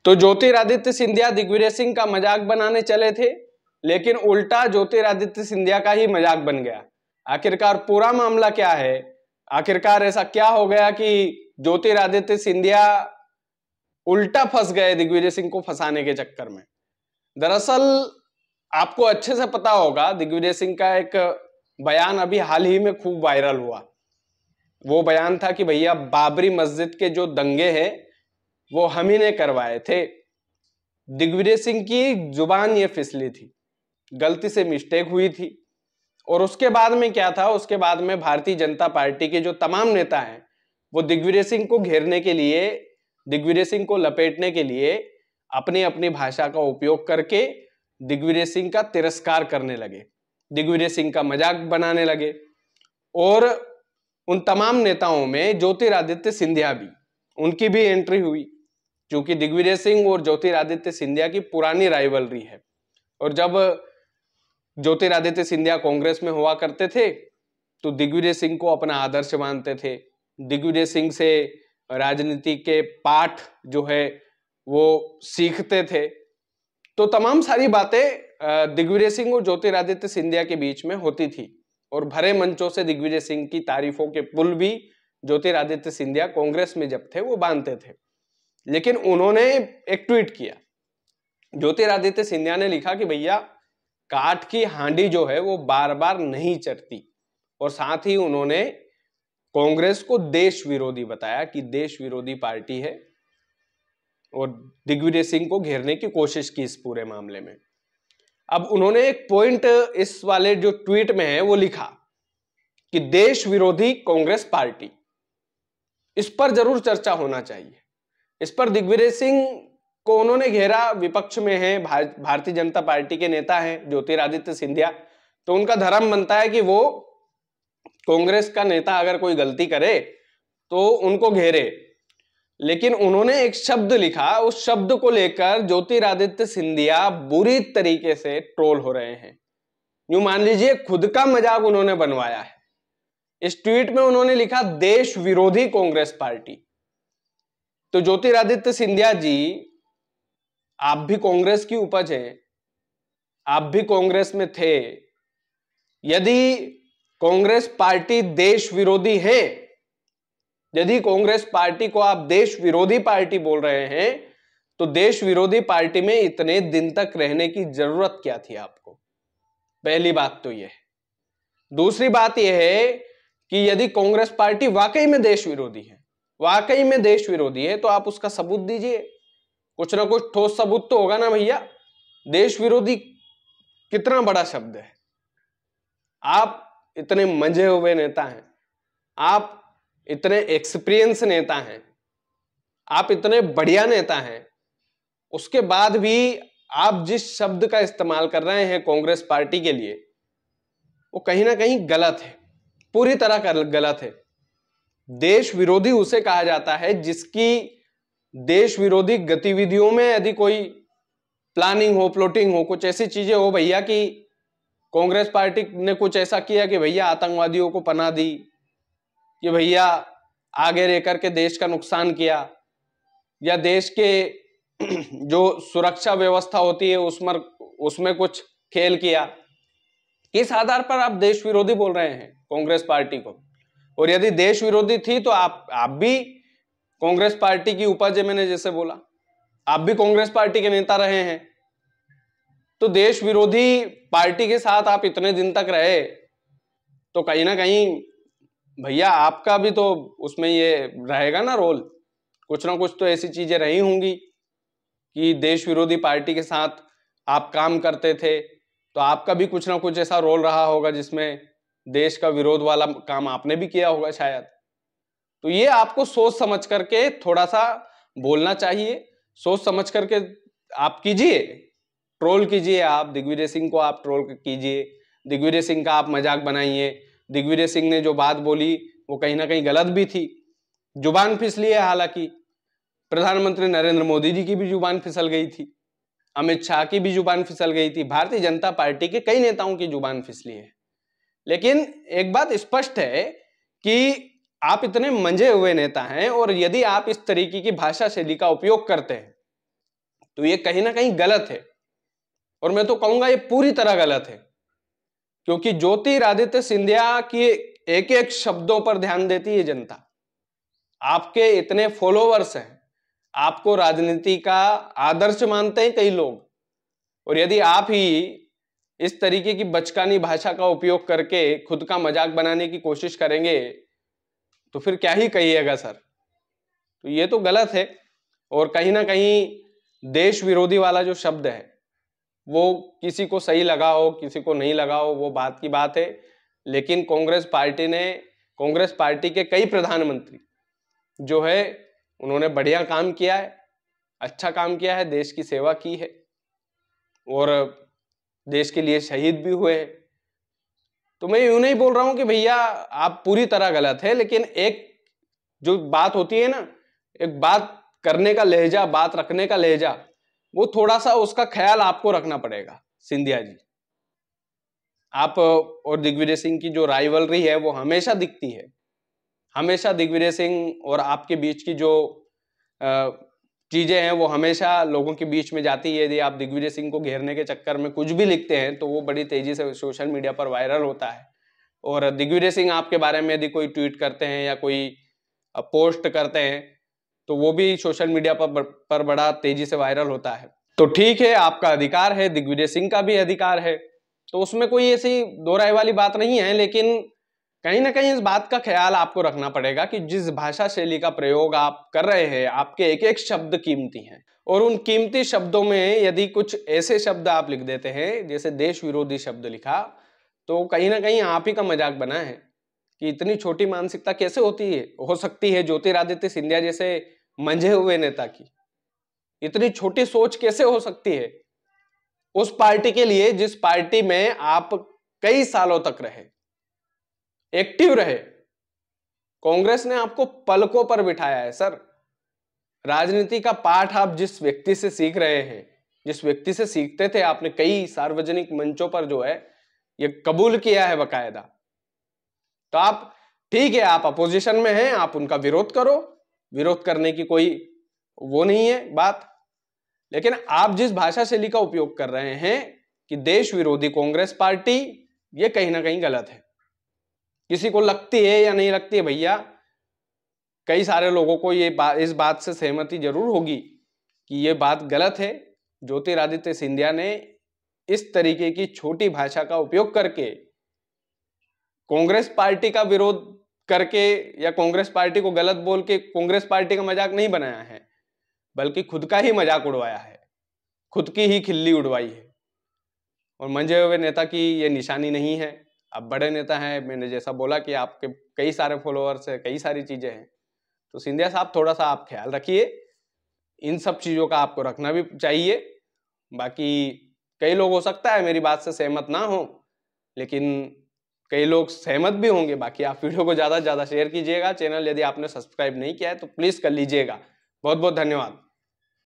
तो ज्योतिरादित्य सिंधिया दिग्विजय सिंह का मजाक बनाने चले थे, लेकिन उल्टा ज्योतिरादित्य सिंधिया का ही मजाक बन गया। आखिरकार पूरा मामला क्या है? आखिरकार ऐसा क्या हो गया कि ज्योतिरादित्य सिंधिया उल्टा फंस गए दिग्विजय सिंह को फंसाने के चक्कर में? दरअसल आपको अच्छे से पता होगा, दिग्विजय सिंह का एक बयान अभी हाल ही में खूब वायरल हुआ। वो बयान था कि भैया बाबरी मस्जिद के जो दंगे हैं वो हम ही ने करवाए थे। दिग्विजय सिंह की जुबान ये फिसली थी, गलती से मिस्टेक हुई थी। और उसके बाद में क्या था? उसके बाद में भारतीय जनता पार्टी के जो तमाम नेता हैं वो दिग्विजय सिंह को घेरने के लिए, दिग्विजय सिंह को लपेटने के लिए अपनी अपनी भाषा का उपयोग करके दिग्विजय सिंह का तिरस्कार करने लगे, दिग्विजय सिंह का मजाक बनाने लगे। और उन तमाम नेताओं में ज्योतिरादित्य सिंधिया भी, उनकी भी एंट्री हुई, क्योंकि दिग्विजय सिंह और ज्योतिरादित्य सिंधिया की पुरानी राइवलरी है। और जब ज्योतिरादित्य सिंधिया कांग्रेस में हुआ करते थे तो दिग्विजय सिंह को अपना आदर्श मानते थे, दिग्विजय सिंह से राजनीति के पाठ जो है वो सीखते थे। तो तमाम सारी बातें दिग्विजय सिंह और ज्योतिरादित्य सिंधिया के बीच में होती थी, और भरे मंचों से दिग्विजय सिंह की तारीफों के पुल भी ज्योतिरादित्य सिंधिया कांग्रेस में जब थे वो बांधते थे। लेकिन उन्होंने एक ट्वीट किया, ज्योतिरादित्य सिंधिया ने लिखा कि भैया काठ की हांडी जो है वो बार बार नहीं चढ़ती, और साथ ही उन्होंने कांग्रेस को देश विरोधी बताया कि देश विरोधी पार्टी है, और दिग्विजय सिंह को घेरने की कोशिश की इस पूरे मामले में। अब उन्होंने एक पॉइंट इस वाले जो ट्वीट में है वो लिखा कि देश विरोधी कांग्रेस पार्टी, इस पर जरूर चर्चा होना चाहिए। इस पर दिग्विजय सिंह को उन्होंने घेरा, विपक्ष में है, भारतीय जनता पार्टी के नेता हैं ज्योतिरादित्य सिंधिया, तो उनका धर्म बनता है कि वो कांग्रेस का नेता अगर कोई गलती करे तो उनको घेरे। लेकिन उन्होंने एक शब्द लिखा, उस शब्द को लेकर ज्योतिरादित्य सिंधिया बुरी तरीके से ट्रोल हो रहे हैं। यूं मान लीजिए खुद का मजाक उन्होंने बनवाया है। इस ट्वीट में उन्होंने लिखा देश विरोधी कांग्रेस पार्टी। तो ज्योतिरादित्य सिंधिया जी, आप भी कांग्रेस की उपज हैं, आप भी कांग्रेस में थे। यदि कांग्रेस पार्टी देश विरोधी है, यदि कांग्रेस पार्टी को आप देश विरोधी पार्टी बोल रहे हैं, तो देश विरोधी पार्टी में इतने दिन तक रहने की जरूरत क्या थी आपको? पहली बात तो यह है। दूसरी बात यह है कि यदि कांग्रेस पार्टी वाकई में देश विरोधी है, वाकई में देश विरोधी है, तो आप उसका सबूत दीजिए। कुछ ना कुछ ठोस सबूत तो होगा ना भैया। देश विरोधी कितना बड़ा शब्द है। आप इतने मंझे हुए नेता हैं, आप इतने एक्सपीरियंस नेता हैं, आप इतने बढ़िया नेता हैं, उसके बाद भी आप जिस शब्द का इस्तेमाल कर रहे हैं कांग्रेस पार्टी के लिए, वो कहीं ना कहीं गलत है, पूरी तरह गलत है। देश विरोधी उसे कहा जाता है जिसकी देश विरोधी गतिविधियों में यदि कोई प्लानिंग हो, प्लॉटिंग हो, कुछ ऐसी चीजें हो भैया कि कांग्रेस पार्टी ने कुछ ऐसा किया कि भैया आतंकवादियों को पनाह दी, कि भैया आगे रह करके देश का नुकसान किया, या देश के जो सुरक्षा व्यवस्था होती है उसमें कुछ खेल किया, किस आधार पर आप देश विरोधी बोल रहे हैं कांग्रेस पार्टी को? और यदि देश विरोधी थी तो आप भी कांग्रेस पार्टी की उपज है, मैंने जैसे बोला, आप भी कांग्रेस पार्टी के नेता रहे हैं। तो देश विरोधी पार्टी के साथ आप इतने दिन तक रहे, तो कहीं ना कहीं भैया आपका भी तो उसमें ये रहेगा ना रोल। कुछ ना कुछ तो ऐसी चीजें रही होंगी कि देश विरोधी पार्टी के साथ आप काम करते थे, तो आपका भी कुछ ना कुछ ऐसा रोल रहा होगा जिसमें देश का विरोध वाला काम आपने भी किया होगा शायद। तो ये आपको सोच समझ करके थोड़ा सा बोलना चाहिए, सोच समझ करके आप कीजिए, ट्रोल कीजिए, आप दिग्विजय सिंह को आप ट्रोल कीजिए, दिग्विजय सिंह का आप मजाक बनाइए। दिग्विजय सिंह ने जो बात बोली वो कहीं ना कहीं गलत भी थी, जुबान फिसली है। हालांकि प्रधानमंत्री नरेंद्र मोदी जी की भी जुबान फिसल गई थी, अमित शाह की भी जुबान फिसल गई थी, भारतीय जनता पार्टी के कई नेताओं की जुबान फिसली है। लेकिन एक बात स्पष्ट है कि आप इतने मंझे हुए नेता हैं, और यदि आप इस तरीके की भाषा शैली का उपयोग करते हैं तो ये कहीं ना कहीं गलत है, और मैं तो कहूंगा ये पूरी तरह गलत है, क्योंकि ज्योतिरादित्य सिंधिया की एक एक शब्दों पर ध्यान देती है जनता। आपके इतने फॉलोवर्स हैं, आपको राजनीति का आदर्श मानते हैं कई लोग, और यदि आप ही इस तरीके की बचकानी भाषा का उपयोग करके खुद का मजाक बनाने की कोशिश करेंगे तो फिर क्या ही कहिएगा सर। तो ये तो गलत है, और कहीं ना कहीं देश विरोधी वाला जो शब्द है वो किसी को सही लगा हो किसी को नहीं लगा हो वो बात की बात है, लेकिन कांग्रेस पार्टी के कई प्रधानमंत्री जो है उन्होंने बढ़िया काम किया है, अच्छा काम किया है, देश की सेवा की है और देश के लिए शहीद भी हुए हैं। तो मैं यूं नहीं बोल रहा हूं कि भैया आप पूरी तरह गलत है, लेकिन एक जो बात होती है ना, एक बात करने का लहजा, बात रखने का लहजा, वो थोड़ा सा उसका ख्याल आपको रखना पड़ेगा सिंधिया जी। आप और दिग्विजय सिंह की जो राइवलरी है वो हमेशा दिखती है, हमेशा दिग्विजय सिंह और आपके बीच की जो चीजें हैं वो हमेशा लोगों के बीच में जाती है। यदि आप दिग्विजय सिंह को घेरने के चक्कर में कुछ भी लिखते हैं तो वो बड़ी तेजी से सोशल मीडिया पर वायरल होता है, और दिग्विजय सिंह आपके बारे में यदि कोई ट्वीट करते हैं या कोई पोस्ट करते हैं तो वो भी सोशल मीडिया पर बड़ा तेजी से वायरल होता है। तो ठीक है, आपका अधिकार है, दिग्विजय सिंह का भी अधिकार है, तो उसमें कोई ऐसी दो राय वाली बात नहीं है, लेकिन कहीं ना कहीं इस बात का ख्याल आपको रखना पड़ेगा कि जिस भाषा शैली का प्रयोग आप कर रहे हैं, आपके एक एक शब्द कीमती हैं, और उन कीमती शब्दों में यदि कुछ ऐसे शब्द आप लिख देते हैं जैसे देश विरोधी शब्द लिखा, तो कहीं ना कहीं आप ही का मजाक बना है कि इतनी छोटी मानसिकता कैसे हो सकती है ज्योतिरादित्य सिंधिया जैसे मंझे हुए नेता की, इतनी छोटी सोच कैसे हो सकती है उस पार्टी के लिए जिस पार्टी में आप कई सालों तक रहे, एक्टिव रहे। कांग्रेस ने आपको पलकों पर बिठाया है सर। राजनीति का पाठ आप जिस व्यक्ति से सीख रहे हैं, जिस व्यक्ति से सीखते थे, आपने कई सार्वजनिक मंचों पर जो है ये कबूल किया है बकायदा। तो आप ठीक है, आप अपोजिशन में हैं, आप उनका विरोध करो, विरोध करने की कोई वो नहीं है बात, लेकिन आप जिस भाषा शैली का उपयोग कर रहे हैं कि देश विरोधी कांग्रेस पार्टी, ये कहीं ना कहीं गलत है। किसी को लगती है या नहीं लगती है भैया, कई सारे लोगों को इस बात से सहमति जरूर होगी कि ये बात गलत है। ज्योतिरादित्य सिंधिया ने इस तरीके की छोटी भाषा का उपयोग करके कांग्रेस पार्टी का विरोध करके या कांग्रेस पार्टी को गलत बोल के कांग्रेस पार्टी का मजाक नहीं बनाया है, बल्कि खुद का ही मजाक उड़वाया है, खुद की ही खिल्ली उड़वाई है। और मंझे हुए नेता की ये निशानी नहीं है। आप बड़े नेता हैं, मैंने जैसा बोला कि आपके कई सारे फॉलोअर्स हैं, कई सारी चीजें हैं, तो सिंधिया साहब थोड़ा सा आप ख्याल रखिए, इन सब चीजों का आपको रखना भी चाहिए। बाकी कई लोग हो सकता है मेरी बात से सहमत ना हो, लेकिन कई लोग सहमत भी होंगे। बाकी आप वीडियो को ज्यादा से ज्यादा शेयर कीजिएगा। चैनल यदि आपने सब्सक्राइब नहीं किया है तो प्लीज कर लीजिएगा। बहुत बहुत धन्यवाद।